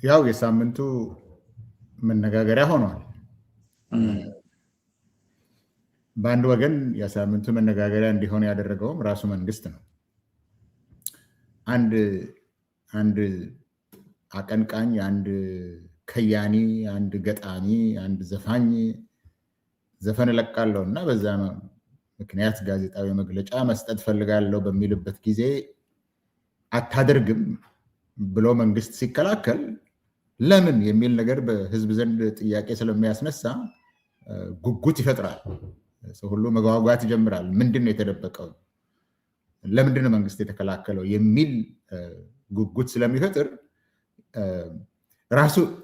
ያው የሳምንቱ መነጋገሪያ ሆኗል። በአንድ ወገን የሳምንቱ መነጋገሪያ እንዲሆን ያደረገውም ራሱ መንግስት ነው። አንድ አቀንቃኝ፣ አንድ ከያኒ፣ አንድ ገጣሚ፣ አንድ ዘፋኝ ዘፈን እለቃለሁ እና በዛ ምክንያት ጋዜጣዊ መግለጫ መስጠት ፈልጋለሁ በሚልበት ጊዜ አታደርግም ብሎ መንግስት ሲከላከል ለምን የሚል ነገር በህዝብ ዘንድ ጥያቄ ስለሚያስነሳ ጉጉት ይፈጥራል። ሰው ሁሉ መጓጓት ይጀምራል። ምንድን ነው የተደበቀው? ለምንድን ነው መንግስት የተከላከለው የሚል ጉጉት ስለሚፈጥር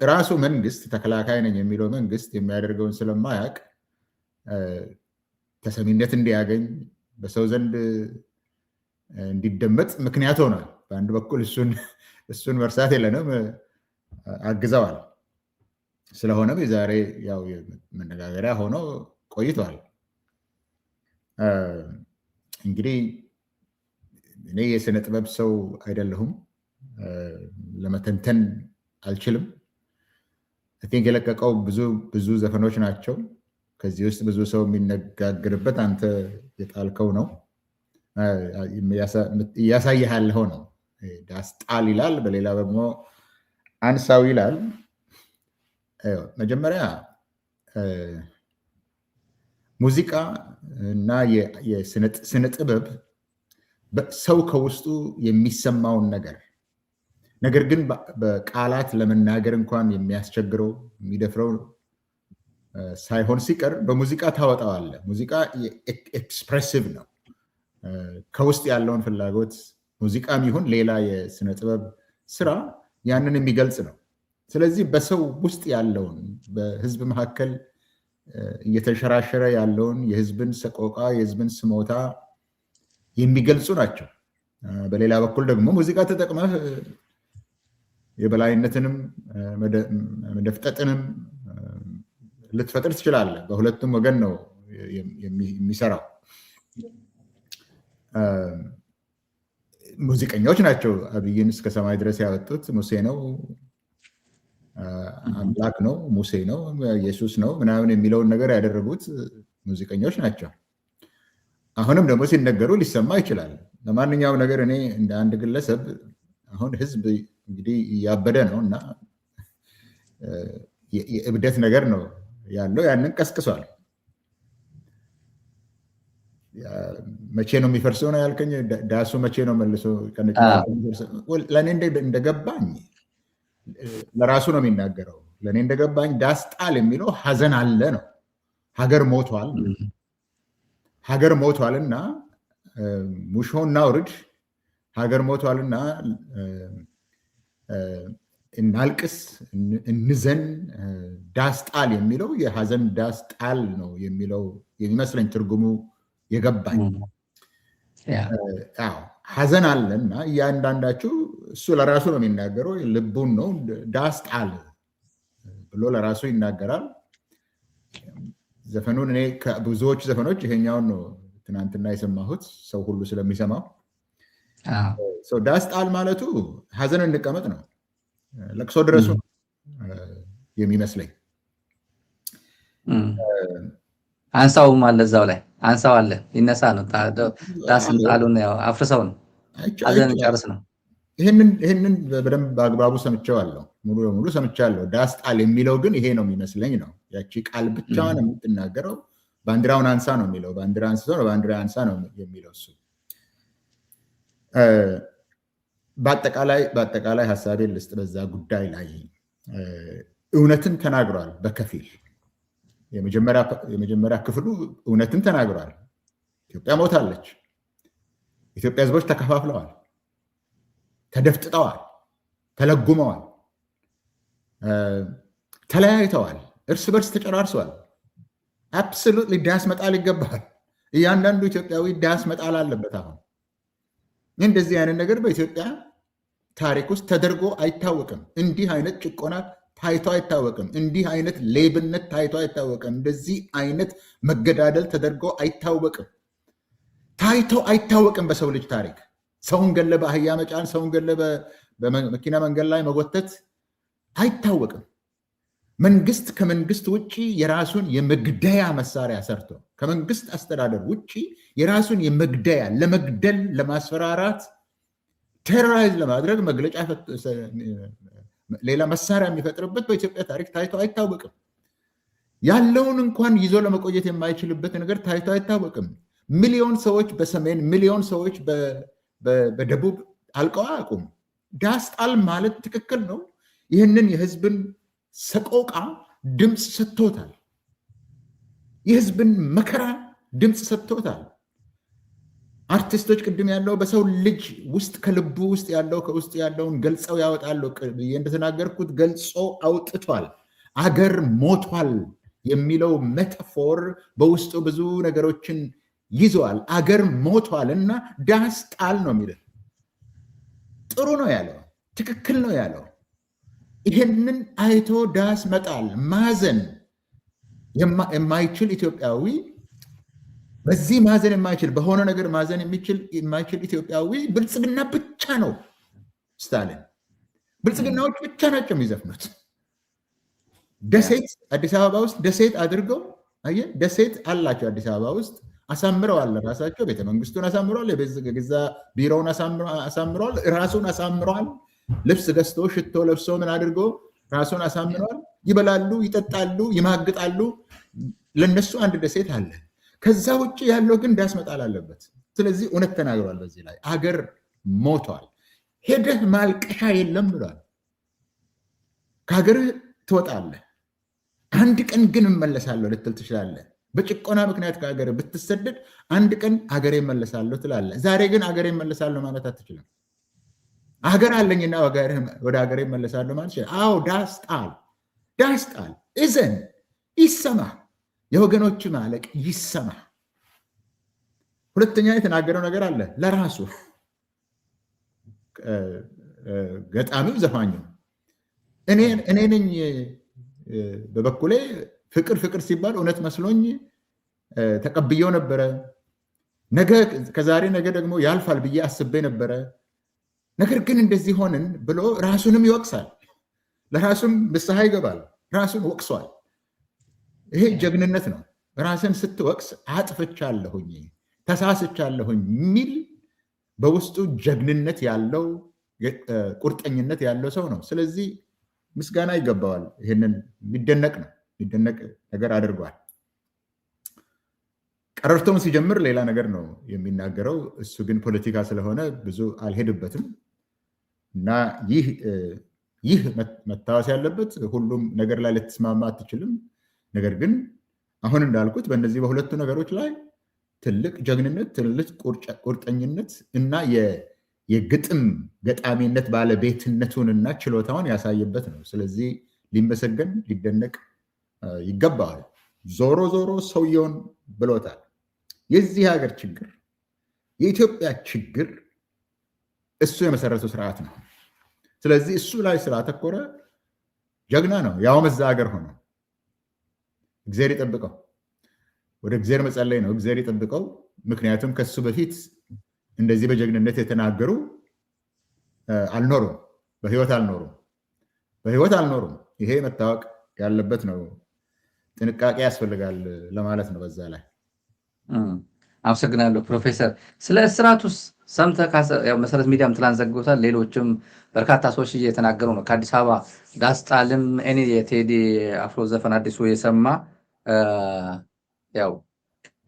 ራሱ መንግስት ተከላካይ ነኝ የሚለው መንግስት የሚያደርገውን ስለማያውቅ ተሰሚነት እንዲያገኝ በሰው ዘንድ እንዲደመጥ ምክንያት ሆኗል። በአንድ በኩል እሱን መርሳት የለንም፣ አግዘዋል። ስለሆነም የዛሬ ያው መነጋገሪያ ሆኖ ቆይቷል። እንግዲህ እኔ የስነ ጥበብ ሰው አይደለሁም፣ ለመተንተን አልችልም። ቲንክ የለቀቀው ብዙ ዘፈኖች ናቸው። ከዚህ ውስጥ ብዙ ሰው የሚነጋገርበት አንተ የጣልከው ነው፣ እያሳይሃለሁ ነው። ዳስጣል ይላል፣ በሌላ ደግሞ አንሳው ይላል። መጀመሪያ ሙዚቃ እና የስነ ጥበብ ሰው ከውስጡ የሚሰማውን ነገር ግን በቃላት ለመናገር እንኳን የሚያስቸግረው የሚደፍረው ሳይሆን ሲቀር በሙዚቃ ታወጣዋለህ። ሙዚቃ ኤክስፕሬሲቭ ነው። ከውስጥ ያለውን ፍላጎት ሙዚቃም ይሁን ሌላ የስነ ጥበብ ስራ ያንን የሚገልጽ ነው። ስለዚህ በሰው ውስጥ ያለውን በህዝብ መካከል እየተንሸራሸረ ያለውን የህዝብን ሰቆቃ፣ የህዝብን ስሞታ የሚገልጹ ናቸው። በሌላ በኩል ደግሞ ሙዚቃ ተጠቅመህ የበላይነትንም መደፍጠጥንም ልትፈጥር ትችላለህ። በሁለቱም ወገን ነው የሚሰራው። ሙዚቀኞች ናቸው አብይን እስከ ሰማይ ድረስ ያወጡት። ሙሴ ነው፣ አምላክ ነው፣ ሙሴ ነው፣ ኢየሱስ ነው ምናምን የሚለውን ነገር ያደረጉት ሙዚቀኞች ናቸው። አሁንም ደግሞ ሲነገሩ ሊሰማ ይችላል። ለማንኛውም ነገር እኔ እንደ አንድ ግለሰብ አሁን ህዝብ እንግዲህ እያበደ ነው እና የእብደት ነገር ነው ያለው። ያንን ቀስቅሷል። መቼ ነው የሚፈርሰው ነው ያልከኝ? ዳሱ መቼ ነው መልሶ ለእኔ እንደገባኝ ለራሱ ነው የሚናገረው። ለእኔ እንደገባኝ ዳስ ጣል የሚለው ሀዘን አለ ነው። ሀገር ሞቷልና ሙሾ እናውርድ፣ ሀገር ሞቷልና እናልቅስ፣ እንዘን፣ ዳስ ጣል የሚለው የሀዘን ዳስ ጣል ነው የሚለው የሚመስለኝ ትርጉሙ የገባኝ። ሀዘን አለና እያንዳንዳችሁ እሱ ለራሱ ነው የሚናገረው። ልቡን ነው ዳስ ጣል ብሎ ለራሱ ይናገራል። ዘፈኑን እኔ ከብዙዎቹ ዘፈኖች ይሄኛውን ነው ትናንትና የሰማሁት፣ ሰው ሁሉ ስለሚሰማው። ዳስ ጣል ማለቱ ሀዘን እንቀመጥ ነው፣ ለቅሶ ድረሱ የሚመስለኝ። አንሳውም አለ እዛው ላይ አንሳው አለ፣ ይነሳ ነው። ዳስን ጣሉን አፍርሰው ነው፣ ሀዘን ጨርስ ነው። ይህንን በደንብ በአግባቡ ሰምቼዋለሁ፣ ሙሉ በሙሉ ሰምቻለሁ። ዳስ ጣል የሚለው ግን ይሄ ነው የሚመስለኝ ነው። ያቺ ቃል ብቻዋን የምትናገረው ባንዲራውን አንሳ ነው የሚለው። ባንዲራ አንስቶ ነው ባንዲራ አንሳ ነው የሚለው እሱ። በአጠቃላይ ሀሳቤን ልስጥ በዛ ጉዳይ ላይ። እውነትን ተናግሯል በከፊል። የመጀመሪያ ክፍሉ እውነትን ተናግሯል። ኢትዮጵያ ሞታለች። ኢትዮጵያ ህዝቦች ተከፋፍለዋል፣ ተደፍጥጠዋል፣ ተለጉመዋል፣ ተለያይተዋል፣ እርስ በርስ ተጨራርሰዋል። አብሶሉትሊ ዳስ መጣል ይገባል። እያንዳንዱ ኢትዮጵያዊ ዳስ መጣል አለበት። አሁን እንደዚህ አይነት ነገር በኢትዮጵያ ታሪክ ውስጥ ተደርጎ አይታወቅም። እንዲህ አይነት ጭቆና ታይቶ አይታወቅም። እንዲህ አይነት ሌብነት ታይቶ አይታወቅም። እንደዚህ አይነት መገዳደል ተደርጎ አይታወቅም። ታይቶ አይታወቅም በሰው ልጅ ታሪክ። ሰውን ገለ በአህያ መጫን፣ ሰውን ገለ በመኪና መንገድ ላይ መጎተት አይታወቅም። መንግስት ከመንግስት ውጭ የራሱን የመግደያ መሳሪያ ሰርቶ ከመንግስት አስተዳደር ውጭ የራሱን የመግደያ ለመግደል፣ ለማስፈራራት፣ ቴሮራይዝ ለማድረግ መግለጫ ሌላ መሳሪያ የሚፈጥርበት በኢትዮጵያ ታሪክ ታይቶ አይታወቅም። ያለውን እንኳን ይዞ ለመቆየት የማይችልበት ነገር ታይቶ አይታወቅም። ሚሊዮን ሰዎች በሰሜን ሚሊዮን ሰዎች በደቡብ አልቀው አያውቁም። ዳስ ጣል ማለት ትክክል ነው። ይህንን የህዝብን ሰቆቃ ድምፅ ሰጥቶታል። የህዝብን መከራ ድምፅ ሰጥቶታል። አርቲስቶች ቅድም ያለው በሰው ልጅ ውስጥ ከልቡ ውስጥ ያለው ከውስጥ ያለውን ገልጸው ያወጣሉ። እንደተናገርኩት ገልጾ አውጥቷል። አገር ሞቷል የሚለው ሜታፎር በውስጡ ብዙ ነገሮችን ይዘዋል። አገር ሞቷል እና ዳስ ጣል ነው የሚለው። ጥሩ ነው ያለው፣ ትክክል ነው ያለው። ይህንን አይቶ ዳስ መጣል ማዘን የማይችል ኢትዮጵያዊ፣ በዚህ ማዘን የማይችል በሆነ ነገር ማዘን የማይችል ኢትዮጵያዊ ብልጽግና ብቻ ነው። ስታሊን ብልጽግናዎች ብቻ ናቸው የሚዘፍኑት። ደሴት አዲስ አበባ ውስጥ ደሴት አድርገው ደሴት አላቸው። አዲስ አበባ ውስጥ አሳምረዋል። ራሳቸው ቤተመንግስቱን አሳምረዋል። የገዛ ቢሮውን አሳምረዋል። ራሱን አሳምረዋል። ልብስ ገዝቶ ሽቶ ለብሶ ምን አድርጎ ራሱን አሳምረዋል። ይበላሉ፣ ይጠጣሉ፣ ይማግጣሉ። ለነሱ አንድ ደሴት አለ። ከዛ ውጭ ያለው ግን ዳስ መጣል አለበት። ስለዚህ እውነት ተናግሯል። በዚህ ላይ አገር ሞቷል። ሄደህ ማልቀሻ የለም ብሏል። ከሀገርህ ትወጣለህ። አንድ ቀን ግን እመለሳለሁ ልትል ትችላለህ። በጭቆና ምክንያት ከሀገር ብትሰደድ አንድ ቀን አገሬ እመለሳለሁ ትላለህ። ዛሬ ግን አገሬ እመለሳለሁ ማለት አትችልም። ሀገር አለኝና ወደ ሀገሬ እመለሳለሁ ማለት ይችላል። አዎ ዳስ ጣል፣ ዳስ ጣል። እዘን፣ ይሰማ፣ የወገኖች ማለቅ ይሰማ። ሁለተኛ የተናገረው ነገር አለ ለራሱ ገጣሚው ዘፋኙ እኔ ነኝ በበኩሌ ፍቅር ፍቅር ሲባል እውነት መስሎኝ ተቀብየው ነበረ። ከዛሬ ነገ ደግሞ ያልፋል ብዬ አስቤ ነበረ። ነገር ግን እንደዚህ ሆንን ብሎ ራሱንም ይወቅሳል። ለራሱም ንስሐ ይገባል። ራሱን ወቅሷል። ይሄ ጀግንነት ነው። ራስን ስትወቅስ አጥፍቻለሁኝ፣ ተሳስቻለሁኝ የሚል በውስጡ ጀግንነት ያለው ቁርጠኝነት ያለው ሰው ነው። ስለዚህ ምስጋና ይገባዋል። ይህንን የሚደነቅ ነው። የሚደነቅ ነገር አድርጓል። ቀረርቶውን ሲጀምር ሌላ ነገር ነው የሚናገረው። እሱ ግን ፖለቲካ ስለሆነ ብዙ አልሄድበትም እና ይህ መታወስ ያለበት ሁሉም ነገር ላይ ልትስማማ አትችልም። ነገር ግን አሁን እንዳልኩት በእነዚህ በሁለቱ ነገሮች ላይ ትልቅ ጀግንነት፣ ትልቅ ቁርጠኝነት እና የግጥም ገጣሚነት ባለቤትነቱንና ችሎታውን ያሳየበት ነው። ስለዚህ ሊመሰገን ሊደነቅ ይገባዋል። ዞሮ ዞሮ ሰውየውን ብሎታል። የዚህ ሀገር ችግር፣ የኢትዮጵያ ችግር እሱ የመሰረቱ ስርዓት ነው። ስለዚህ እሱ ላይ ስላተኮረ ጀግና ነው። ያውም እዛ ሀገር ሆነ። እግዚአብሔር ይጠብቀው። ወደ እግዚአብሔር መጸለይ ነው። እግዚአብሔር ይጠብቀው። ምክንያቱም ከሱ በፊት እንደዚህ በጀግንነት የተናገሩ አልኖሩም፣ በህይወት አልኖሩም። ይሄ መታወቅ ያለበት ነው። ጥንቃቄ ያስፈልጋል ለማለት ነው። በዛ ላይ አመሰግናለሁ ፕሮፌሰር። ስለ እስራቱስ ሰምተህ መሰረት ሚዲያም ትላንት ዘግቦታል። ሌሎችም በርካታ ሰዎች እየተናገሩ ነው። ከአዲስ አበባ ዳስ ጣልም እኔ የቴዲ አፍሮ ዘፈን አዲሱ የሰማ ያው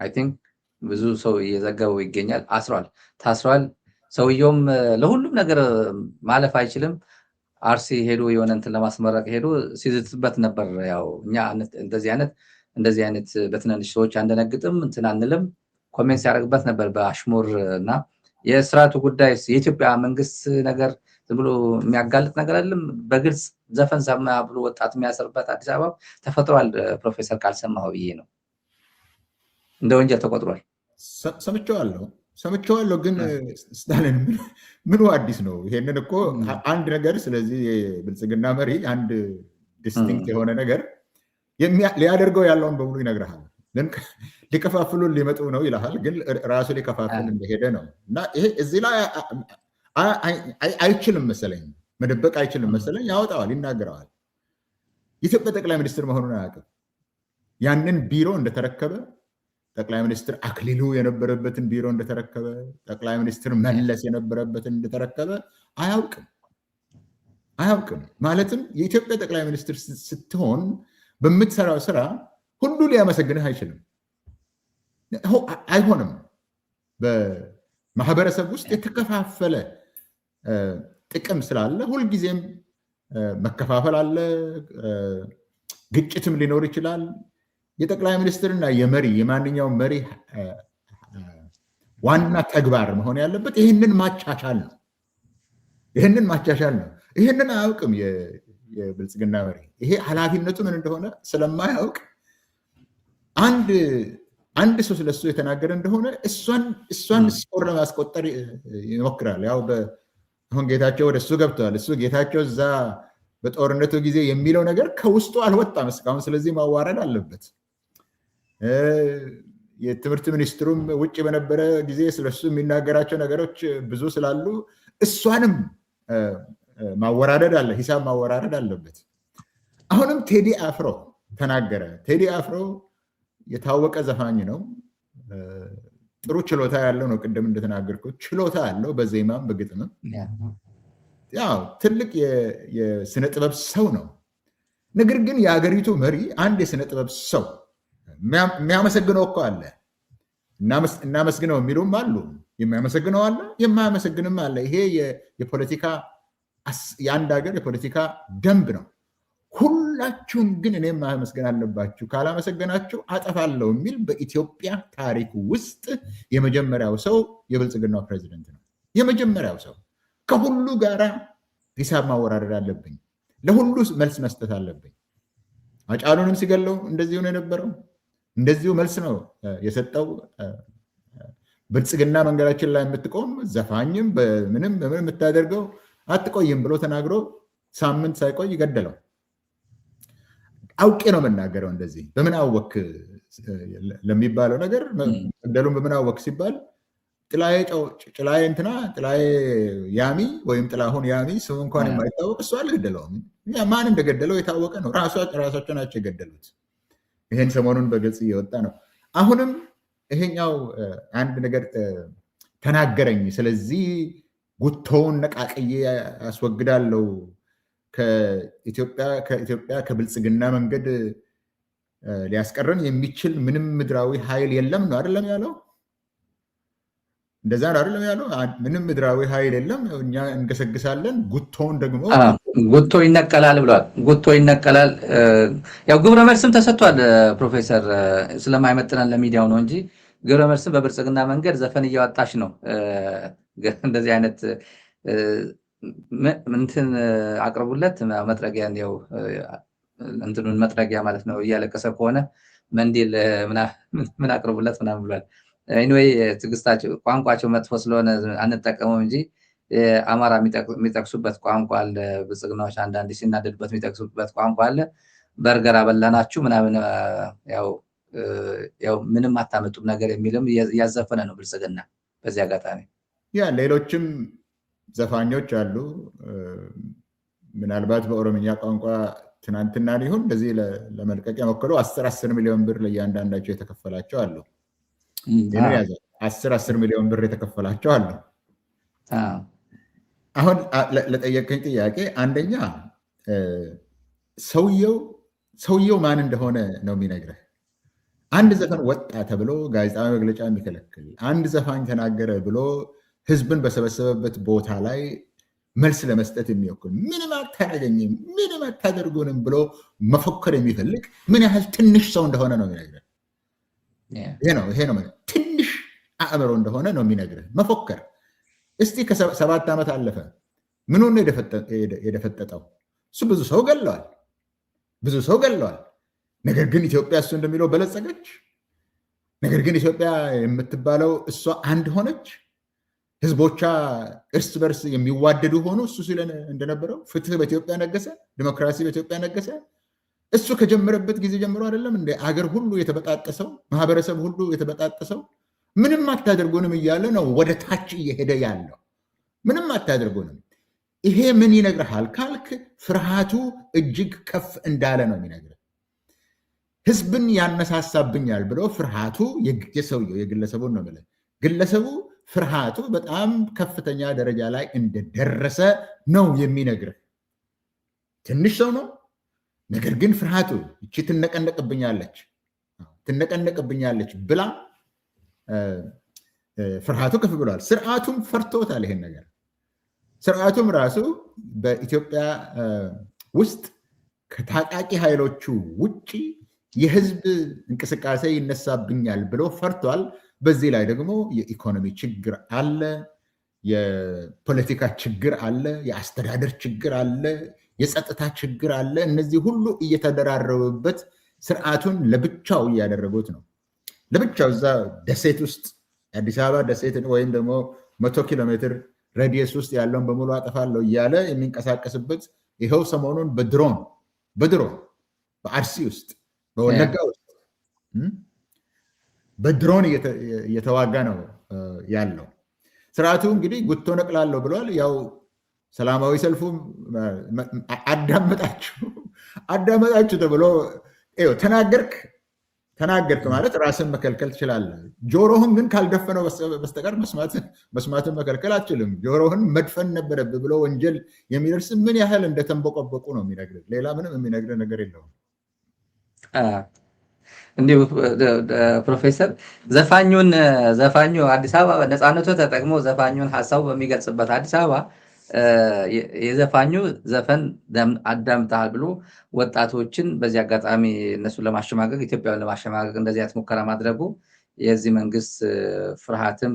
አይ ቲንክ ብዙ ሰው እየዘገበው ይገኛል። ታስሯል። ሰውየውም ለሁሉም ነገር ማለፍ አይችልም። አርሲ ሄዶ የሆነ እንትን ለማስመረቅ ሄዶ ሲዝትበት ነበር። ያው እኛ እንደዚህ አይነት በትናንሽ ሰዎች አንደነግጥም እንትን አንልም ኮሜንት ሲያደርግበት ነበር በአሽሙር እና የስርዓቱ ጉዳይ የኢትዮጵያ መንግስት ነገር ዝም ብሎ የሚያጋልጥ ነገር አይደለም። በግልጽ ዘፈን ሰማ ብሎ ወጣት የሚያሰርበት አዲስ አበባ ተፈጥሯል። ፕሮፌሰር ካልሰማው ብዬ ነው። እንደ ወንጀል ተቆጥሯል። ሰምቼዋለሁ። ግን ስታሊን ምኑ አዲስ ነው? ይሄንን እኮ አንድ ነገር ስለዚህ የብልጽግና መሪ አንድ ዲስቲንክት የሆነ ነገር ሊያደርገው ያለውን በሙሉ ይነግርሃል። ሊከፋፍሉን ሊመጡ ነው ይልሃል። ግን ራሱ ሊከፋፍል እንደሄደ ነው እና ይሄ እዚህ ላይ አይችልም መሰለኝ፣ መደበቅ አይችልም መሰለኝ። ያወጣዋል፣ ይናገረዋል። የኢትዮጵያ ጠቅላይ ሚኒስትር መሆኑን አያውቅም። ያንን ቢሮ እንደተረከበ ጠቅላይ ሚኒስትር አክሊሉ የነበረበትን ቢሮ እንደተረከበ ጠቅላይ ሚኒስትር መለስ የነበረበትን እንደተረከበ አያውቅም። ማለትም የኢትዮጵያ ጠቅላይ ሚኒስትር ስትሆን በምትሰራው ስራ ሁሉ ሊያመሰግንህ አይችልም፣ አይሆንም። በማህበረሰብ ውስጥ የተከፋፈለ ጥቅም ስላለ ሁልጊዜም መከፋፈል አለ፣ ግጭትም ሊኖር ይችላል። የጠቅላይ ሚኒስትርና የማንኛውም መሪ ዋና ተግባር መሆን ያለበት ይህንን ማቻቻል ነው። ይህንን አያውቅም የብልጽግና መሪ። ይሄ ኃላፊነቱ ምን እንደሆነ ስለማያውቅ አንድ ሰው ስለሱ የተናገረ እንደሆነ እሷን ስኮር ለማስቆጠር ይሞክራል። ያው አሁን ጌታቸው ወደ እሱ ገብተዋል። ጌታቸው እዛ በጦርነቱ ጊዜ የሚለው ነገር ከውስጡ አልወጣም እስካሁን። ስለዚህ ማዋረድ አለበት። የትምህርት ሚኒስትሩም ውጭ በነበረ ጊዜ ስለሱ የሚናገራቸው ነገሮች ብዙ ስላሉ እሷንም ሂሳብ ማወራረድ አለበት። አሁንም ቴዲ አፍሮ ተናገረ። ቴዲ አፍሮ የታወቀ ዘፋኝ ነው። ጥሩ ችሎታ ያለው ነው። ቅድም እንደተናገርኩት ችሎታ ያለው በዜማም በግጥምም ያው ትልቅ የስነ ጥበብ ሰው ነው። ነገር ግን የሀገሪቱ መሪ አንድ የስነ ጥበብ ሰው የሚያመሰግነው እኮ አለ። እናመስግነው የሚሉም አሉ፣ የሚያመሰግነው አለ፣ የማያመሰግንም አለ። ይሄ የአንድ ሀገር የፖለቲካ ደንብ ነው። ሁላችሁም ግን እኔም ማመስገን አለባችሁ፣ ካላመሰገናችሁ አጠፋለሁ የሚል በኢትዮጵያ ታሪክ ውስጥ የመጀመሪያው ሰው የብልጽግናው ፕሬዚደንት ነው። የመጀመሪያው ሰው ከሁሉ ጋራ ሂሳብ ማወራረድ አለብኝ፣ ለሁሉ መልስ መስጠት አለብኝ። አጫሉንም ሲገለው እንደዚሁ ነው የነበረው፣ እንደዚሁ መልስ ነው የሰጠው። ብልጽግና መንገዳችን ላይ የምትቆም ዘፋኝም በምንም የምታደርገው አትቆይም ብሎ ተናግሮ ሳምንት ሳይቆይ ገደለው። አውቄ ነው የምናገረው። እንደዚህ በምን አወክ ለሚባለው ነገር ገደሉን በምን አወክ ሲባል ጥላዬ ያሚ ወይም ጥላሁን ያሚ ስሙ እንኳን የማይታወቅ እሱ አልገደለውም። ማን እንደገደለው የታወቀ ነው። ራሳቸው ናቸው የገደሉት። ይሄን ሰሞኑን በግልጽ እየወጣ ነው። አሁንም ይሄኛው አንድ ነገር ተናገረኝ፣ ስለዚህ ጉቶውን ነቃቅዬ አስወግዳለሁ፣ ከኢትዮጵያ ከብልጽግና መንገድ ሊያስቀረን የሚችል ምንም ምድራዊ ኃይል የለም ነው አይደለም ያለው? እንደዛ ነው አይደለም ያለው? ምንም ምድራዊ ኃይል የለም፣ እኛ እንገሰግሳለን፣ ጉቶውን ደግሞ ጉቶ ይነቀላል ብሏል። ጉቶ ይነቀላል። ያው ግብረ መልስም ተሰጥቷል። ፕሮፌሰር ስለማይመጥነን ለሚዲያው ነው እንጂ ግብረ መልስም በብልጽግና መንገድ ዘፈን እያወጣች ነው። እንደዚህ አይነት እንትን አቅርቡለት መጥረጊያ፣ እንዲያው እንትኑን መጥረጊያ ማለት ነው። እያለቀሰ ከሆነ መንዲል ምን አቅርቡለት ምናምን ብሏል። ኤኒዌይ ትዕግስታቸው ቋንቋቸው መጥፎ ስለሆነ አንጠቀመው እንጂ አማራ የሚጠቅሱበት ቋንቋ አለ። ብልጽግናዎች አንዳንድ ሲናደዱበት የሚጠቅሱበት ቋንቋ አለ። በርገር አበላናችሁ ምናምን፣ ያው ምንም አታመጡም ነገር የሚልም እያዘፈነ ነው ብልጽግና። በዚህ አጋጣሚ ሌሎችም ዘፋኞች አሉ። ምናልባት በኦሮምኛ ቋንቋ ትናንትና ይሁን እንደዚህ ለመልቀቅ የሞከሩ 10 ሚሊዮን ብር ለእያንዳንዳቸው የተከፈላቸው አሉ። 10 ሚሊዮን ብር የተከፈላቸው አሉ። አሁን ለጠየቀኝ ጥያቄ አንደኛ ሰውየው ማን እንደሆነ ነው የሚነግረህ። አንድ ዘፈን ወጣ ተብሎ ጋዜጣዊ መግለጫ የሚከለክል፣ አንድ ዘፋኝ ተናገረ ብሎ ህዝብን በሰበሰበበት ቦታ ላይ መልስ ለመስጠት የሚወክል፣ ምንም አታደርገኝም፣ ምንም አታደርጉንም ብሎ መፎከር የሚፈልግ ምን ያህል ትንሽ ሰው እንደሆነ ነው የሚነግረህ። ይሄ ነው ትንሽ አእምሮ እንደሆነ ነው የሚነግረህ። መፎከር እስቲ ከ7 ዓመት አለፈ። ምኑን ነው የደፈጠጠው? እሱ ብዙ ሰው ገለዋል። ነገር ግን ኢትዮጵያ እሱ እንደሚለው በለጸገች። ነገር ግን ኢትዮጵያ የምትባለው እሷ አንድ ሆነች። ህዝቦቿ እርስ በርስ የሚዋደዱ ሆኑ። እሱ ሲል እንደነበረው ፍትህ በኢትዮጵያ ነገሰ፣ ዲሞክራሲ በኢትዮጵያ ነገሰ። እሱ ከጀመረበት ጊዜ ጀምሮ አይደለም እንደ አገር ሁሉ የተበጣጠሰው፣ ማህበረሰብ ሁሉ የተበጣጠሰው። ምንም አታደርጉንም እያለ ነው ወደ ታች እየሄደ ያለው። ምንም አታደርጉንም። ይሄ ምን ይነግርሃል ካልክ ፍርሃቱ እጅግ ከፍ እንዳለ ነው የሚነግርህ። ህዝብን ያነሳሳብኛል ብሎ ፍርሃቱ የሰውየው የግለሰቡን ነው የምልህ። ግለሰቡ ፍርሃቱ በጣም ከፍተኛ ደረጃ ላይ እንደደረሰ ነው የሚነግርህ። ትንሽ ሰው ነው፣ ነገር ግን ፍርሃቱ እቺ ትነቀነቅብኛለች ብላ ፍርሃቱ ከፍ ብሏል። ስርዓቱም ፈርቶታል ይሄን ነገር። ስርዓቱም ራሱ በኢትዮጵያ ውስጥ ከታጣቂ ኃይሎቹ ውጭ የህዝብ እንቅስቃሴ ይነሳብኛል ብሎ ፈርቷል። በዚህ ላይ ደግሞ የኢኮኖሚ ችግር አለ፣ የፖለቲካ ችግር አለ፣ የአስተዳደር ችግር አለ፣ የጸጥታ ችግር አለ። እነዚህ ሁሉ እየተደራረቡበት ስርዓቱን ለብቻው እያደረጉት ነው። ለብቻው እዛ ደሴት ውስጥ አዲስ አበባ ደሴት ወይም ደግሞ 100 ኪሎ ሜትር ሬዲየስ ውስጥ ያለውን በሙሉ አጠፋለሁ እያለ የሚንቀሳቀስበት ይኸው ሰሞኑን በድሮን በአርሲ ውስጥ በወለጋ ውስጥ በድሮን እየተዋጋ ነው ያለው። ስርዓቱ እንግዲህ ጉቶ ነቅላለሁ ብሏል። ያው ሰላማዊ ሰልፉ አዳመጣችሁ ተብሎ ተናገርክ ማለት ራስን መከልከል ትችላለህ። ጆሮህን ግን ካልደፈነው በስተቀር መስማትን መከልከል አትችልም። ጆሮህን መድፈን ነበረብህ ብሎ ወንጀል የሚደርስ ምን ያህል እንደተንበቆበቁ ነው የሚነግርህ። ሌላ ምንም የሚነግርህ ነገር የለውም። እንዲሁ ፕሮፌሰር ዘፋኙ አዲስ አበባ ነፃነቱ ተጠቅሞ ዘፋኙን ሀሳቡ በሚገልጽበት አዲስ አበባ የዘፋኙ ዘፈን አዳምጠሃል ብሎ ወጣቶችን በዚህ አጋጣሚ እነሱን ለማሸማቀቅ ኢትዮጵያን ለማሸማቀቅ እንደዚህ አይነት ሙከራ ማድረጉ የዚህ መንግስት ፍርሃትም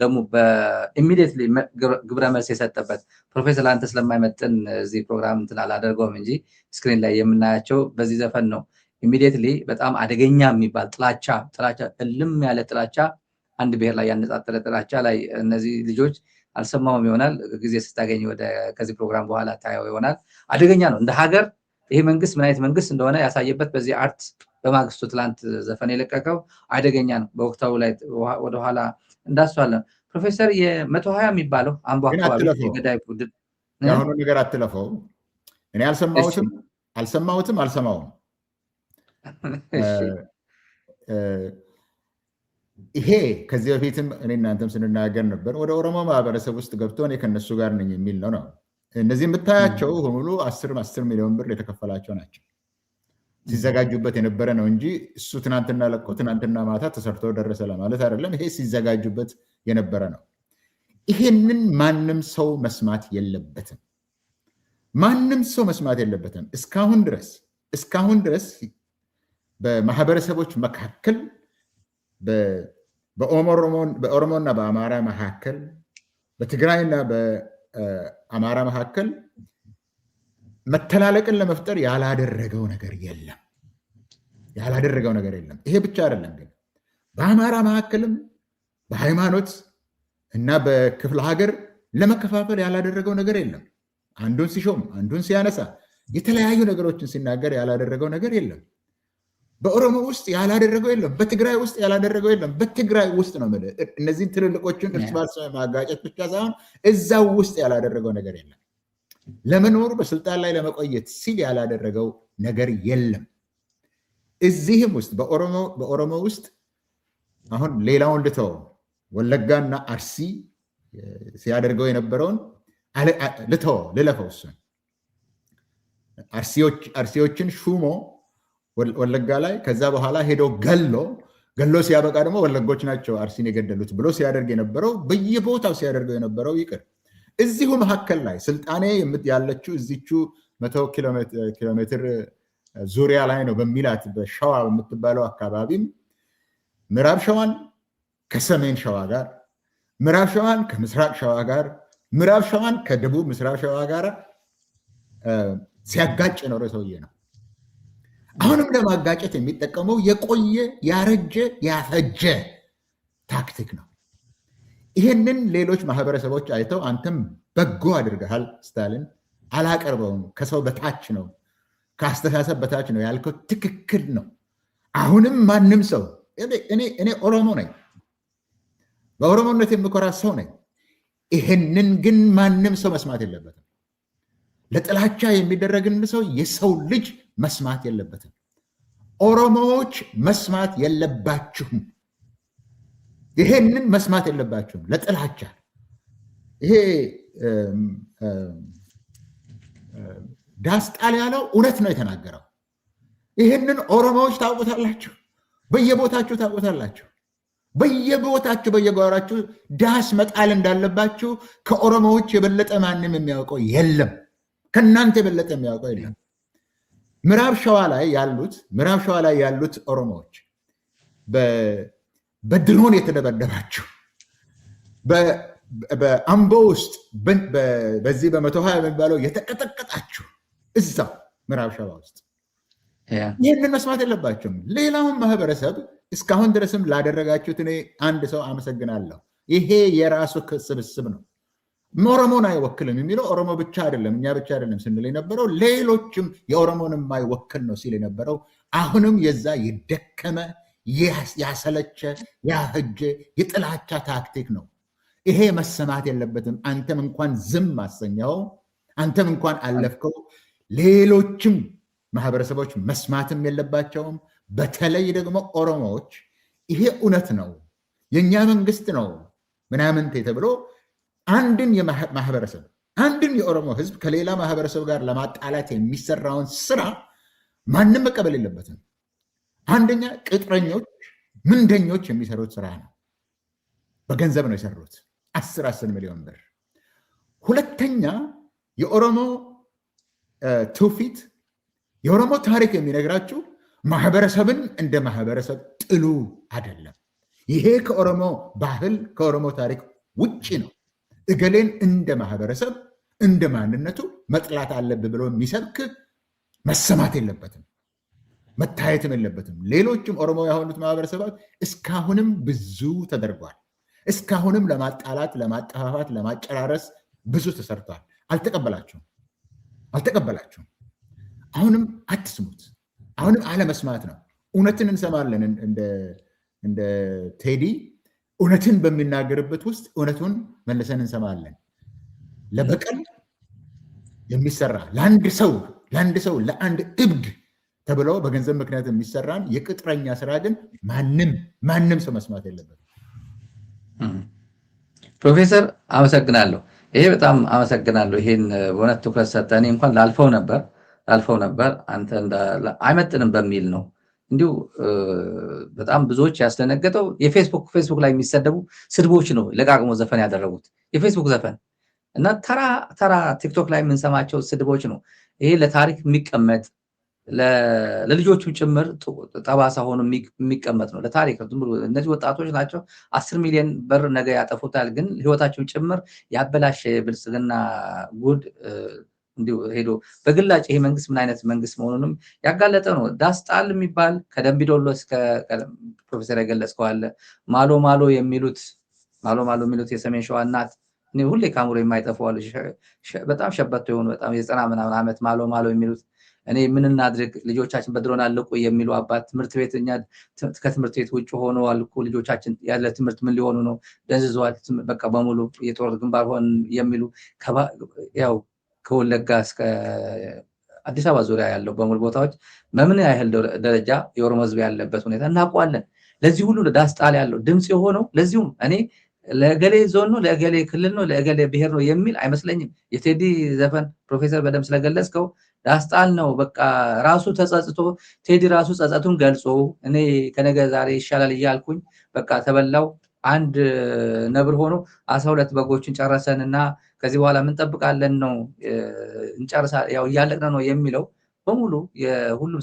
ደግሞ በኢሚዲየትሊ ግብረ መልስ የሰጠበት ፕሮፌሰር አንተ ስለማይመጥን እዚህ ፕሮግራም እንትን አላደርገውም እንጂ ስክሪን ላይ የምናያቸው በዚህ ዘፈን ነው። ኢሚዲየትሊ በጣም አደገኛ የሚባል ጥላቻ እልም ያለ ጥላቻ፣ አንድ ብሔር ላይ ያነጣጠረ ጥላቻ ላይ እነዚህ ልጆች አልሰማውም ይሆናል። ጊዜ ስታገኝ ከዚህ ፕሮግራም በኋላ ታየው ይሆናል። አደገኛ ነው። እንደ ሀገር ይሄ መንግስት ምን አይነት መንግስት እንደሆነ ያሳየበት በዚህ አርት በማግስቱ ትላንት ዘፈን የለቀቀው አደገኛ ነው። በወቅታው ላይ ወደኋላ እንዳስዋለን ፕሮፌሰር የ120 የሚባለው አምቦ አካባቢ የገዳይ ቡድን የአሁኑ ነገር አትለፈው። እኔ አልሰማውም። ይሄ ከዚህ በፊትም እኔ እናንተም ስንናገር ነበር። ወደ ኦሮሞ ማህበረሰብ ውስጥ ገብቶ እኔ ከነሱ ጋር ነኝ የሚል ነው። እነዚህ የምታያቸው በሙሉ 10 ሚሊዮን ብር የተከፈላቸው ናቸው። ሲዘጋጁበት የነበረ ነው እንጂ እሱ ትናንትና ለቆ ትናንትና ማታ ተሰርቶ ደረሰ ለማለት አይደለም። ይሄ ሲዘጋጁበት የነበረ ነው። ይሄንን ማንም ሰው መስማት የለበትም። እስካሁን ድረስ በማህበረሰቦች መካከል በኦሮሞና በአማራ መካከል፣ በትግራይና በአማራ መካከል መተላለቅን ለመፍጠር ያላደረገው ነገር የለም። ይሄ ብቻ አይደለም ግን በአማራ መካከልም በሃይማኖት እና በክፍለ ሀገር ለመከፋፈል ያላደረገው ነገር የለም። አንዱን ሲሾም አንዱን ሲያነሳ የተለያዩ ነገሮችን ሲናገር ያላደረገው ነገር የለም። በኦሮሞ ውስጥ ያላደረገው የለም። በትግራይ ውስጥ ያላደረገው የለም። በትግራይ ውስጥ ነው እነዚህን ትልልቆችን እርስ በርስ ማጋጨት ብቻ ሳይሆን እዛው ውስጥ ያላደረገው ነገር የለም። ለመኖሩ በስልጣን ላይ ለመቆየት ሲል ያላደረገው ነገር የለም። እዚህም ውስጥ በኦሮሞ ውስጥ አሁን ሌላውን ልተው፣ ወለጋና አርሲ ሲያደርገው የነበረውን ልለፈው። እሱን አርሲዎችን ሹሞ ወለጋ ላይ ከዛ በኋላ ሄዶ ገሎ ሲያበቃ ደግሞ ወለጎች ናቸው አርሲን የገደሉት ብሎ ሲያደርግ የነበረው በየቦታው ሲያደርገው የነበረው ይቅር። እዚሁ መካከል ላይ ስልጣኔ ያለችው እዚቹ 100 ኪሎ ሜትር ዙሪያ ላይ ነው በሚላት በሸዋ የምትባለው አካባቢም ምዕራብ ሸዋን ከሰሜን ሸዋ ጋር፣ ምዕራብ ሸዋን ከምስራቅ ሸዋ ጋር፣ ምዕራብ ሸዋን ከደቡብ ምስራቅ ሸዋ ጋር ሲያጋጭ የኖረ ሰውዬ ነው። አሁንም ለማጋጨት የሚጠቀመው የቆየ ያረጀ ያፈጀ ታክቲክ ነው። ይህንን ሌሎች ማህበረሰቦች አይተው አንተም በጎ አድርገሃል ስታሊን፣ አላቀርበውም፣ ከሰው በታች ነው፣ ከአስተሳሰብ በታች ነው ያልከው ትክክል ነው። አሁንም ማንም ሰው እኔ ኦሮሞ ነኝ፣ በኦሮሞነት የምኮራ ሰው ነኝ። ይህንን ግን ማንም ሰው መስማት የለበትም። ለጥላቻ የሚደረግን ሰው የሰው ልጅ መስማት የለበትም። ኦሮሞዎች መስማት የለባችሁም። ይሄንን መስማት የለባችሁም ለጥላቻ። ይሄ ዳስጣል ያለው እውነት ነው የተናገረው። ይህንን ኦሮሞዎች ታውቁታላችሁ፣ በየቦታችሁ ታውቁታላችሁ። በየቦታችሁ በየጓራችሁ ዳስ መጣል እንዳለባችሁ ከኦሮሞዎች የበለጠ ማንም የሚያውቀው የለም። ከእናንተ የበለጠ የሚያውቀው የለም። ምዕራብ ሸዋ ላይ ያሉት ኦሮሞዎች በድሮን የተደበደባችሁ፣ በአምቦ ውስጥ በዚህ በ120 የሚባለው የተቀጠቀጣችሁ እዛው ምዕራብ ሸዋ ውስጥ ይህንን መስማት የለባቸውም። ሌላውን ማህበረሰብ እስካሁን ድረስም ላደረጋችሁት እኔ አንድ ሰው አመሰግናለሁ። ይሄ የራሱ ስብስብ ነው። ኦሮሞን አይወክልም የሚለው ኦሮሞ ብቻ አይደለም፣ እኛ ብቻ አይደለም ስንል የነበረው ሌሎችም የኦሮሞን የማይወክል ነው ሲል የነበረው አሁንም የዛ የደከመ ያሰለቸ ያህጀ የጥላቻ ታክቲክ ነው። ይሄ መሰማት የለበትም። አንተም እንኳን ዝም አሰኘው፣ አንተም እንኳን አለፍከው፣ ሌሎችም ማህበረሰቦች መስማትም የለባቸውም። በተለይ ደግሞ ኦሮሞዎች ይሄ እውነት ነው የእኛ መንግስት ነው ምናምን ተብሎ አንድን ማህበረሰብ አንድን የኦሮሞ ህዝብ ከሌላ ማህበረሰብ ጋር ለማጣላት የሚሰራውን ስራ ማንም መቀበል የለበትም። አንደኛ ቅጥረኞች፣ ምንደኞች የሚሰሩት ስራ ነው። በገንዘብ ነው የሰሩት 10 ሚሊዮን ብር። ሁለተኛ የኦሮሞ ትውፊት የኦሮሞ ታሪክ የሚነግራችሁ ማህበረሰብን እንደ ማህበረሰብ ጥሉ አይደለም። ይሄ ከኦሮሞ ባህል ከኦሮሞ ታሪክ ውጭ ነው። እገሌን እንደ ማህበረሰብ እንደ ማንነቱ መጥላት አለብህ ብሎ የሚሰብክ መሰማት የለበትም፣ መታየትም የለበትም። ሌሎችም ኦሮሞ የሆኑት ማህበረሰባት እስካሁንም ብዙ ተደርጓል። እስካሁንም ለማጣላት፣ ለማጠፋፋት፣ ለማጨራረስ ብዙ ተሰርቷል። አልተቀበላችሁም። አሁንም አትስሙት። አሁንም አለመስማት ነው። እውነትን እንሰማለን። እንደ ቴዲ እውነትን በሚናገርበት ውስጥ እውነቱን መልሰን እንሰማለን። ለበቀል የሚሰራ ለአንድ ሰው ለአንድ እብድ ተብሎ በገንዘብ ምክንያት የሚሰራን የቅጥረኛ ስራ ግን ማንም ሰው መስማት የለበትም። ፕሮፌሰር አመሰግናለሁ። ይሄ በጣም አመሰግናለሁ። ይሄን እውነት ትኩረት ሰጠ። እኔ እንኳን ላልፈው ነበር አንተ አይመጥንም በሚል ነው። እንዲሁ በጣም ብዙዎች ያስደነገጠው ፌስቡክ ላይ የሚሰደቡ ስድቦች ነው ለቃቅሞ ዘፈን ያደረጉት የፌስቡክ ዘፈን እና ተራ ቲክቶክ ላይ የምንሰማቸው ስድቦች ነው። ይሄ ለታሪክ የሚቀመጥ ለልጆቹም ጭምር ጠባሳ ሆኖ የሚቀመጥ ነው ለታሪክ። እነዚህ ወጣቶች ናቸው 10 ሚሊዮን ብር ነገ ያጠፉታል፣ ግን ህይወታቸው ጭምር ያበላሸ ብልጽግና ጉድ እንዲሁ ሄዶ በግላጭ ይሄ መንግስት ምን አይነት መንግስት መሆኑንም ያጋለጠ ነው። ዳስጣል የሚባል ከደምቢዶሎ እስከ ፕሮፌሰር የገለጽከው አለ። ማሎ የሚሉት የሰሜን ሸዋ እናት እኔ ሁሌ ካሙሮ የማይጠፋው አለ። በጣም ሸበቶ የሆኑ በጣም የ90 ምናምን ዓመት ማሎ የሚሉት እኔ ምን እናድርግ ልጆቻችን በድሮን አለቁ የሚሉ አባት ትምህርት ቤት እኛ ከትምህርት ቤት ውጭ ሆነዋል እኮ ልጆቻችን ያለ ትምህርት ምን ሊሆኑ ነው ደንዝዘዋል በቃ በሙሉ የጦር ግንባር ሆን የሚሉ ያው ከወለጋ እስከ አዲስ አበባ ዙሪያ ያለው በሙሉ ቦታዎች በምን ያህል ደረጃ የኦሮሞ ህዝብ ያለበት ሁኔታ እናውቀዋለን። ለዚህ ሁሉ ዳስጣል ያለው ድምፅ የሆነው ለዚሁም እኔ ለገሌ ዞን ነው ለገሌ ክልል ነው ለገሌ ብሔር ነው የሚል አይመስለኝም። የቴዲ ዘፈን ፕሮፌሰር በደም ስለገለጽከው ዳስጣል ነው። በቃ ራሱ ተጸጽቶ ቴዲ ራሱ ጸጸቱን ገልጾ እኔ ከነገ ዛሬ ይሻላል እያልኩኝ በቃ ተበላው አንድ ነብር ሆኖ 12 በጎችን ጨረሰንና ከዚህ በኋላ ምን ጠብቃለን ነው እንጨርሳ ያው እያለቅነ ነው የሚለው በሙሉ የሁሉም